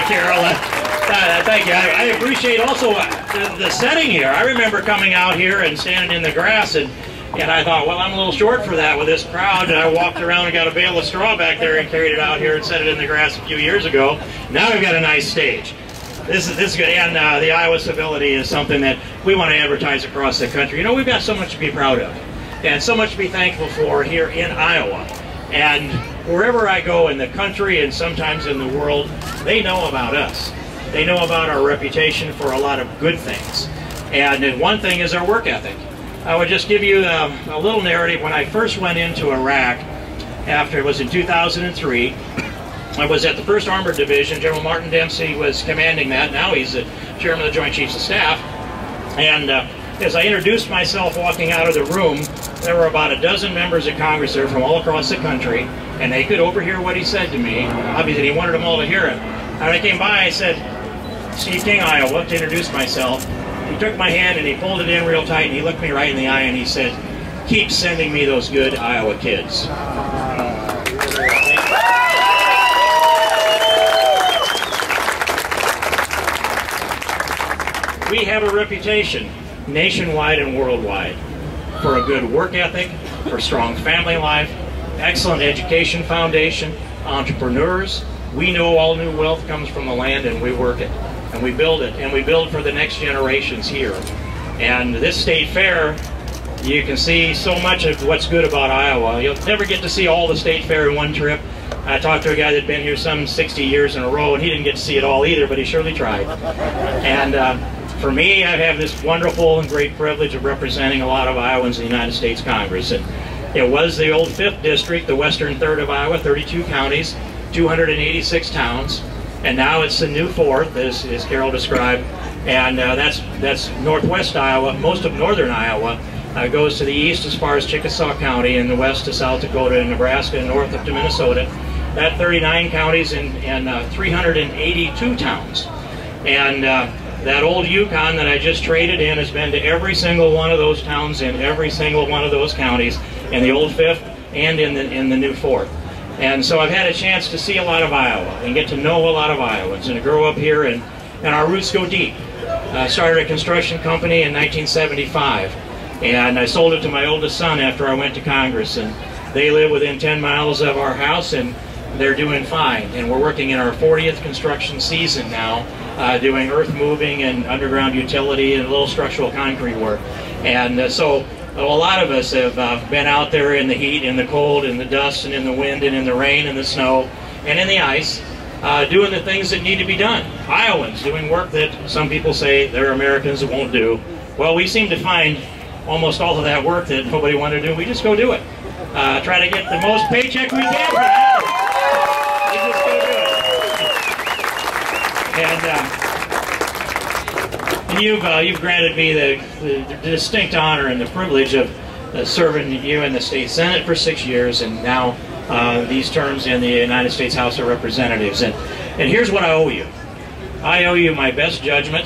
Carol. Thank you. I appreciate also the setting here. I remember coming out here and standing in the grass, and I thought, well, I'm a little short for that with this crowd. And I walked around and got a bale of straw back there and carried it out here and set it in the grass a few years ago. Now we've got a nice stage. This is good, and the Iowa Civility is something that we want to advertise across the country. You know, we've got so much to be proud of, and so much to be thankful for here in Iowa. And wherever I go in the country and sometimes in the world, they know about us. They know about our reputation for a lot of good things. And one thing is our work ethic. I would just give you a little narrative. When I first went into Iraq, after it was in 2003, I was at the 1st Armored Division. General Martin Dempsey was commanding that. Now he's the chairman of the Joint Chiefs of Staff. And as I introduced myself walking out of the room, there were about a dozen members of Congress there from all across the country, and they could overhear what he said to me. Obviously, he wanted them all to hear it. And I came by, I said, Steve King, Iowa, to introduce myself. He took my hand and he pulled it in real tight, and he looked me right in the eye and he said, keep sending me those good Iowa kids. We have a reputation, nationwide and worldwide, for a good work ethic, for strong family life, excellent education foundation, entrepreneurs. We know all new wealth comes from the land, and we work it, and we build it, and we build for the next generations here. And this state fair, you can see so much of what's good about Iowa. You'll never get to see all the state fair in one trip. I talked to a guy that'd been here some 60 years in a row, and he didn't get to see it all either, but he surely tried. And for me, I have this wonderful and great privilege of representing a lot of Iowans in the United States Congress. And it was the old 5th District, the western third of Iowa, 32 counties, 286 towns. And now it's the new 4th, as Carol described. And that's northwest Iowa. Most of northern Iowa goes to the east as far as Chickasaw County, and the west to South Dakota and Nebraska, and north up to Minnesota. That 39 counties and 382 towns. And that old Yukon that I just traded in has been to every single one of those towns in every single one of those counties in the old 5th and in the new 4th. And so I've had a chance to see a lot of Iowa and get to know a lot of Iowans and to grow up here, and our roots go deep. I started a construction company in 1975, and I sold it to my oldest son after I went to Congress, and they live within 10 miles of our house, and they're doing fine. And we're working in our 40th construction season now, doing earth moving and underground utility and a little structural concrete work. And so a lot of us have been out there in the heat, in the cold, in the dust, and in the wind, and in the rain, and the snow, and in the ice, doing the things that need to be done. Iowans doing work that some people say they're Americans that won't do. Well, we seem to find almost all of that work that nobody wanted to do. We just go do it. Try to get the most paycheck we can for that. We just go do it. And you've granted me the distinct honor and the privilege of serving you in the state Senate for 6 years, and now these terms in the United States House of Representatives. And here's what I owe you. I owe you my best judgment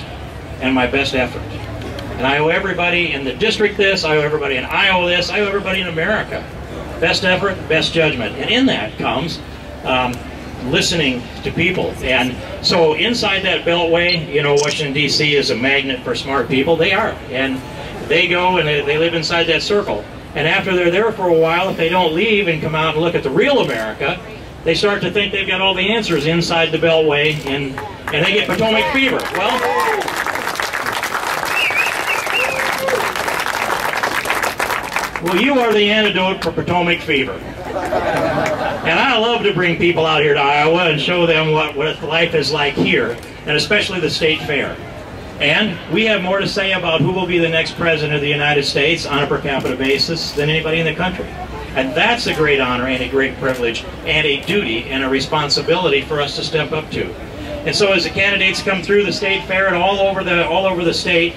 and my best effort. And I owe everybody in the district this, I owe everybody in Iowa this, I owe everybody in America. Best effort, best judgment. And in that comes listening to people. And so inside that beltway, you know, Washington, D.C. is a magnet for smart people. They are. And they go and they live inside that circle. And after they're there for a while, if they don't leave and come out and look at the real America, they start to think they've got all the answers inside the beltway, and they get Potomac fever. Well, you are the antidote for Potomac fever. And I love to bring people out here to Iowa and show them what life is like here, and especially the state fair. And we have more to say about who will be the next president of the United States on a per capita basis than anybody in the country. And that's a great honor and a great privilege and a duty and a responsibility for us to step up to. And so as the candidates come through the state fair and all over the state,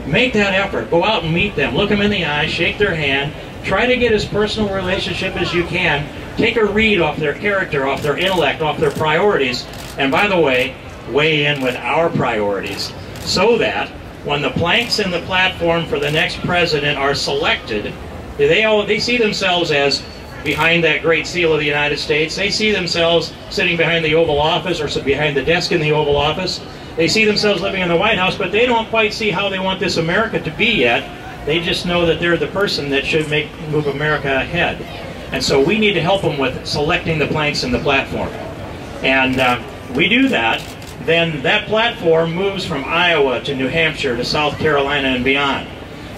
make that effort. Go out and meet them. Look them in the eye, shake their hand, try to get as personal a relationship as you can. Take a read off their character, off their intellect, off their priorities, and by the way, weigh in with our priorities, so that when the planks in the platform for the next president are selected, they see themselves as behind that great seal of the United States. They see themselves sitting behind the Oval Office or behind the desk in the Oval Office. They see themselves living in the White House, but they don't quite see how they want this America to be yet. They just know that they're the person that should move America ahead. And so we need to help them with selecting the planks in the platform. And we do that, then that platform moves from Iowa to New Hampshire to South Carolina and beyond.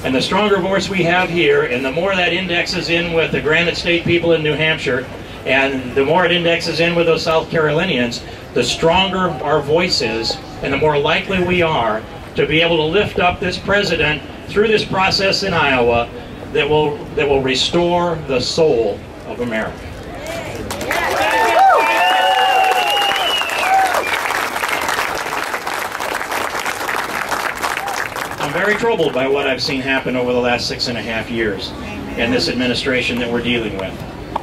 And the stronger voice we have here, and the more that indexes in with the Granite State people in New Hampshire, and the more it indexes in with those South Carolinians, the stronger our voice is, and the more likely we are to be able to lift up this president through this process in Iowa that will restore the soul of America. I'm very troubled by what I've seen happen over the last 6.5 years in this administration that we're dealing with.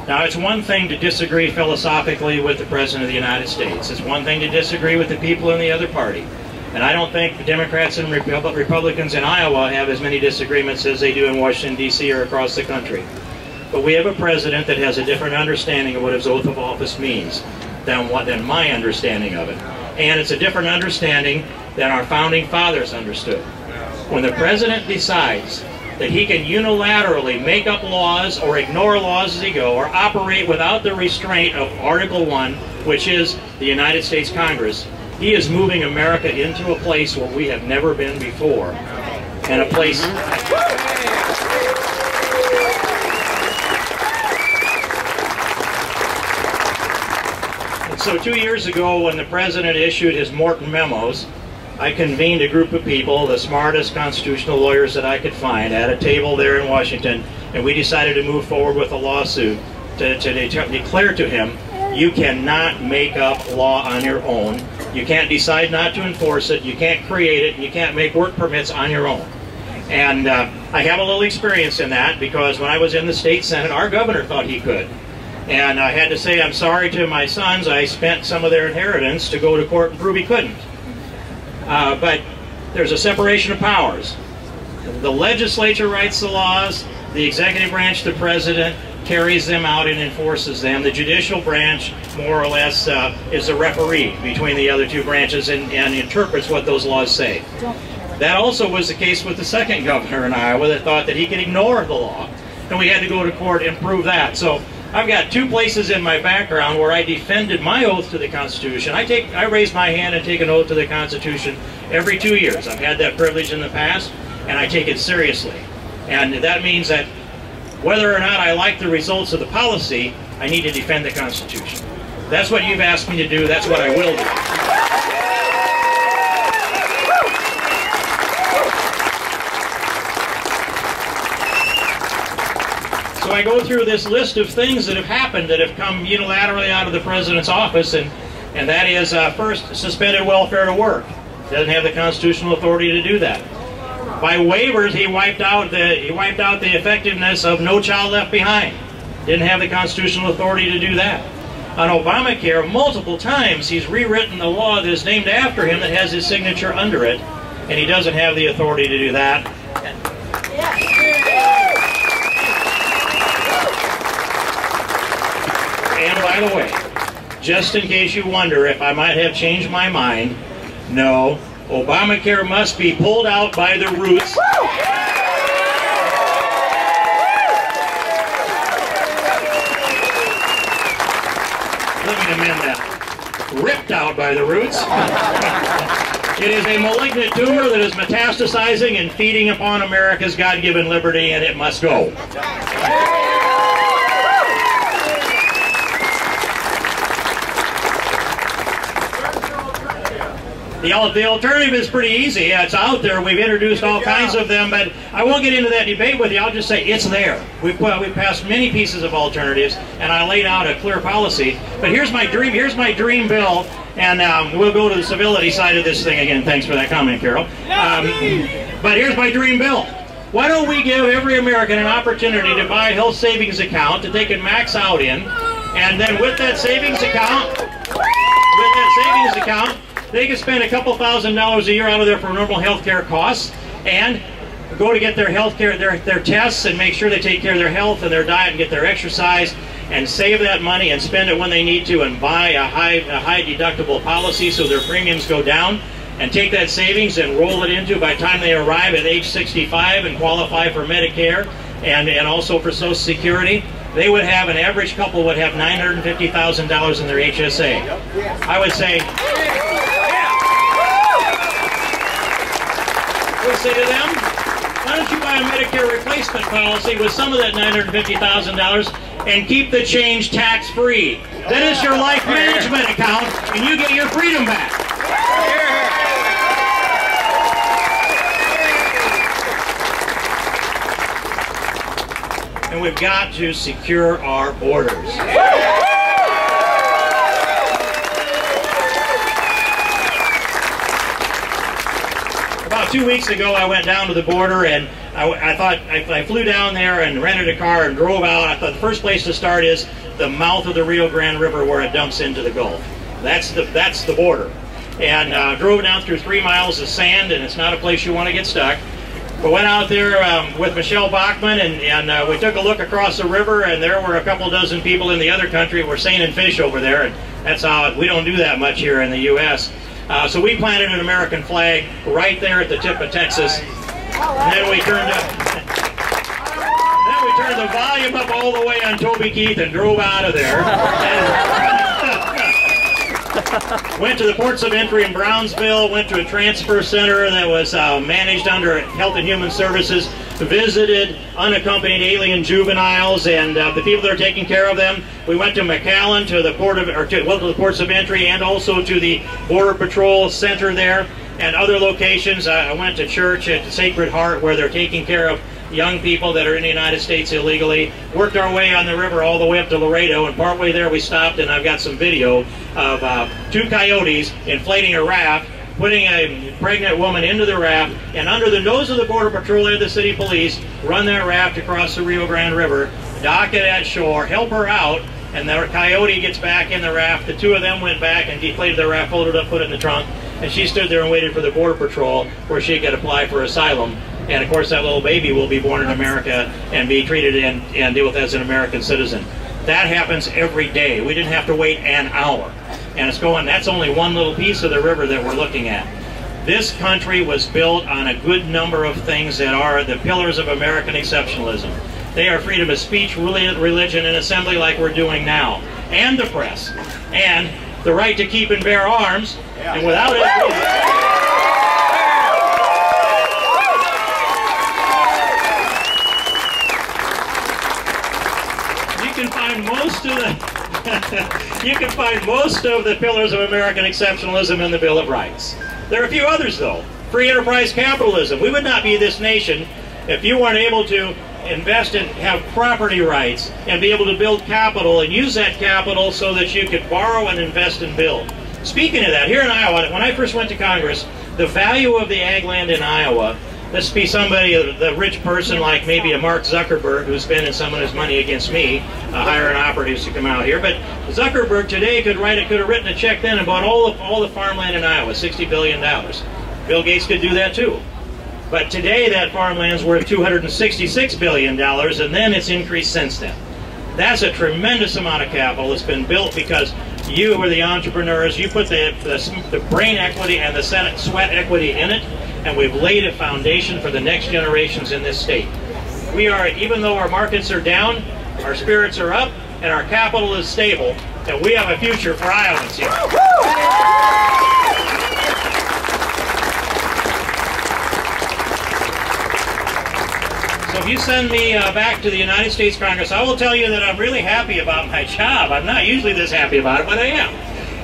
Now, it's one thing to disagree philosophically with the President of the United States. It's one thing to disagree with the people in the other party. And I don't think the Democrats and Republicans in Iowa have as many disagreements as they do in Washington, D.C. or across the country. But we have a president that has a different understanding of what his oath of office means than my understanding of it. And it's a different understanding than our founding fathers understood. When the president decides that he can unilaterally make up laws or ignore laws as he goes, or operate without the restraint of Article 1, which is the United States Congress, he is moving America into a place where we have never been before, and a place... And so 2 years ago, when the president issued his Morton memos, I convened a group of people, the smartest constitutional lawyers that I could find, at a table there in Washington, and we decided to move forward with a lawsuit to declare to him, you cannot make up law on your own, you can't decide not to enforce it, you can't create it, and you can't make work permits on your own. And I have a little experience in that, because when I was in the state Senate, our governor thought he could. And I had to say I'm sorry to my sons, I spent some of their inheritance to go to court and prove he couldn't. But there's a separation of powers. The legislature writes the laws, the executive branch, the president, carries them out and enforces them. The judicial branch, more or less, is the referee between the other two branches and interprets what those laws say. That also was the case with the second governor in Iowa that thought that he could ignore the law, and we had to go to court and prove that. So I've got two places in my background where I defended my oath to the Constitution. I raise my hand and take an oath to the Constitution every 2 years. I've had that privilege in the past, and I take it seriously. And that means that whether or not I like the results of the policy, I need to defend the Constitution. That's what you've asked me to do. That's what I will do. So I go through this list of things that have happened that have come unilaterally out of the president's office, and that is, first, suspended welfare to work. Doesn't have the constitutional authority to do that. By waivers, he wiped out the effectiveness of No Child Left Behind. Didn't have the constitutional authority to do that. On Obamacare, multiple times he's rewritten the law that is named after him that has his signature under it, and he doesn't have the authority to do that. And by the way, just in case you wonder if I might have changed my mind, no, Obamacare must be pulled out by the roots. Let me amend that. Ripped out by the roots. It is a malignant tumor that is metastasizing and feeding upon America's God-given liberty, and it must go. The alternative is pretty easy. It's out there. We've introduced all kinds of them, but I won't get into that debate with you. I'll just say it's there. We've passed many pieces of alternatives, and I laid out a clear policy. But here's my dream. Here's my dream bill, and we'll go to the civility side of this thing again. Thanks for that comment, Carol. But here's my dream bill. Why don't we give every American an opportunity to buy a health savings account that they can max out in, and then with that savings account, they can spend a couple $1,000s a year out of there for normal health care costs, and go to get their health care, their tests, and make sure they take care of their health and their diet and get their exercise, and save that money and spend it when they need to and buy a high deductible policy so their premiums go down, and take that savings and roll it into, by the time they arrive at age 65 and qualify for Medicare and also for Social Security, they would have, an average couple would have $950,000 in their HSA. I would say to them, why don't you buy a Medicare replacement policy with some of that $950,000 and keep the change tax-free? Then it's your life management account and you get your freedom back. And we've got to secure our borders. About 2 weeks ago, I went down to the border, and I flew down there and rented a car and drove out. I thought the first place to start is the mouth of the Rio Grande River where it dumps into the Gulf. That's the border. And drove down through 3 miles of sand, and it's not a place you want to get stuck. We went out there with Michelle Bachman, and we took a look across the river, and there were a couple dozen people in the other country who were seining fish over there, and that's how we don't do that much here in the U.S. So we planted an American flag right there at the tip of Texas, and then we turned the volume up all the way on Toby Keith and drove out of there. Went to the ports of entry in Brownsville, went to a transfer center that was managed under Health and Human Services, visited unaccompanied alien juveniles and the people that are taking care of them. We went to McAllen, to the the ports of entry, and also to the Border Patrol Center there and other locations. I went to church at Sacred Heart where they're taking care of young people that are in the United States illegally. Worked our way on the river all the way up to Laredo, and partway there we stopped, and I've got some video of 2 coyotes inflating a raft, putting a pregnant woman into the raft, and under the nose of the Border Patrol and the city police, run that raft across the Rio Grande River, dock it at shore, help her out, and the coyote gets back in the raft. The 2 of them went back and deflated the raft, folded it up, put it in the trunk, and she stood there and waited for the Border Patrol where she could apply for asylum. And of course that little baby will be born in America and be treated and deal with as an American citizen. That happens every day. We didn't have to wait an hour. And it's going, that's only one little piece of the river that we're looking at. This country was built on a good number of things that are the pillars of American exceptionalism. They are freedom of speech, religion, and assembly like we're doing now. And the press. And the right to keep and bear arms. And without it... You can find most of the pillars of American exceptionalism in the Bill of Rights. There are a few others, though. Free enterprise capitalism. We would not be this nation if you weren't able to invest and have property rights and be able to build capital and use that capital so that you could borrow and invest and build. Speaking of that, here in Iowa, when I first went to Congress, the value of the ag land in Iowa, let's be somebody, the rich person like maybe a Mark Zuckerberg who's spending some of his money against me, hiring operatives to come out here. But Zuckerberg today could have written a check then and bought all the farmland in Iowa, $60 billion. Bill Gates could do that too. But today that farmland's worth $266 billion, and then it's increased since then. That's a tremendous amount of capital that's been built because you were the entrepreneurs, you put the brain equity and the sweat equity in it, and we've laid a foundation for the next generations in this state. We are, even though our markets are down, our spirits are up, and our capital is stable, and we have a future for Iowans here. So if you send me back to the United States Congress, I will tell you that I'm really happy about my job. I'm not usually this happy about it, but I am.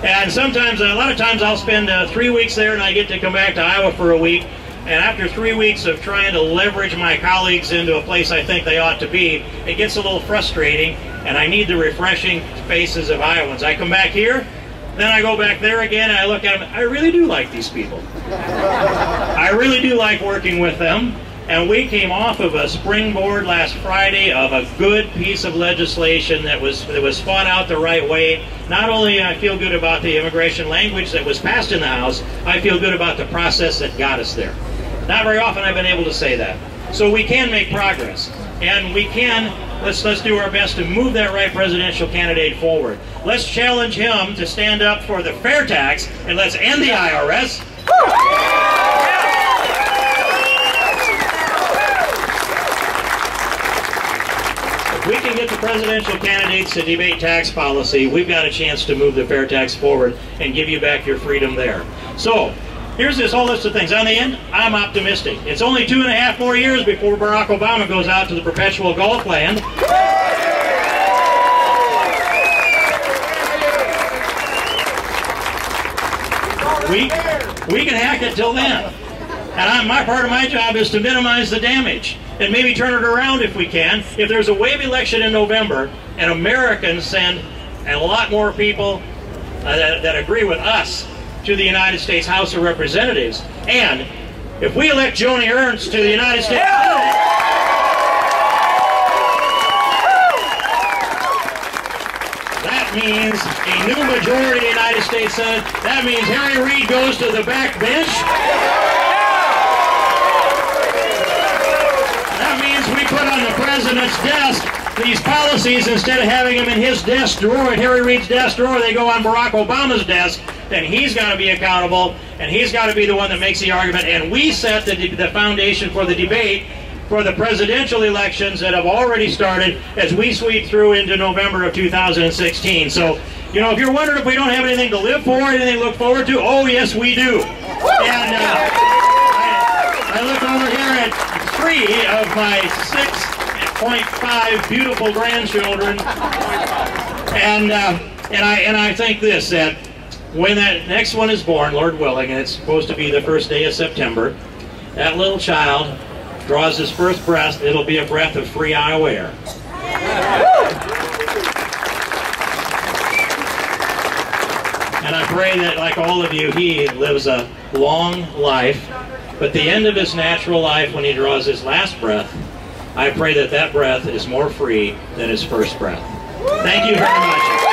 And sometimes, a lot of times I'll spend 3 weeks there and I get to come back to Iowa for a week. And after 3 weeks of trying to leverage my colleagues into a place I think they ought to be, it gets a little frustrating, and I need the refreshing faces of Iowans. I come back here, then I go back there again, and I look at them. I really do like these people. I really do like working with them. And we came off of a springboard last Friday of a good piece of legislation that was fought out the right way. Not only do I feel good about the immigration language that was passed in the House, I feel good about the process that got us there. Not very often I've been able to say that. So we can make progress, and we can let's do our best to move that right presidential candidate forward. Let's challenge him to stand up for the fair tax, and let's end the IRS. If we can get the presidential candidates to debate tax policy, we've got a chance to move the fair tax forward and give you back your freedom there. So, here's this whole list of things. On the end, I'm optimistic. It's only 2.5 more years before Barack Obama goes out to the perpetual Gulf land. We can hack it till then. And my part of my job is to minimize the damage and maybe turn it around if we can. If there's a wave election in November and Americans send a lot more people that agree with us to the United States House of Representatives, and if we elect Joni Ernst to the United States Senate, that means a new majority in the United States Senate. That means Harry Reid goes to the back bench. That means we put on the president's desk these policies instead of having them in his desk drawer, at Harry Reid's desk drawer, they go on Barack Obama's desk. Then he's got to be accountable, and he's got to be the one that makes the argument. And we set the foundation for the debate for the presidential elections that have already started as we sweep through into November of 2016. So, you know, if you're wondering if we don't have anything to live for, anything to look forward to, oh yes we do. And I look over here at 3 of my 6.5 beautiful grandchildren, and I think this, that when that next one is born, Lord willing, and it's supposed to be the first day of September, that little child draws his first breath, it'll be a breath of free Iowa air. And I pray that, like all of you, he lives a long life, but the end of his natural life, when he draws his last breath, I pray that that breath is more free than his first breath. Thank you very much.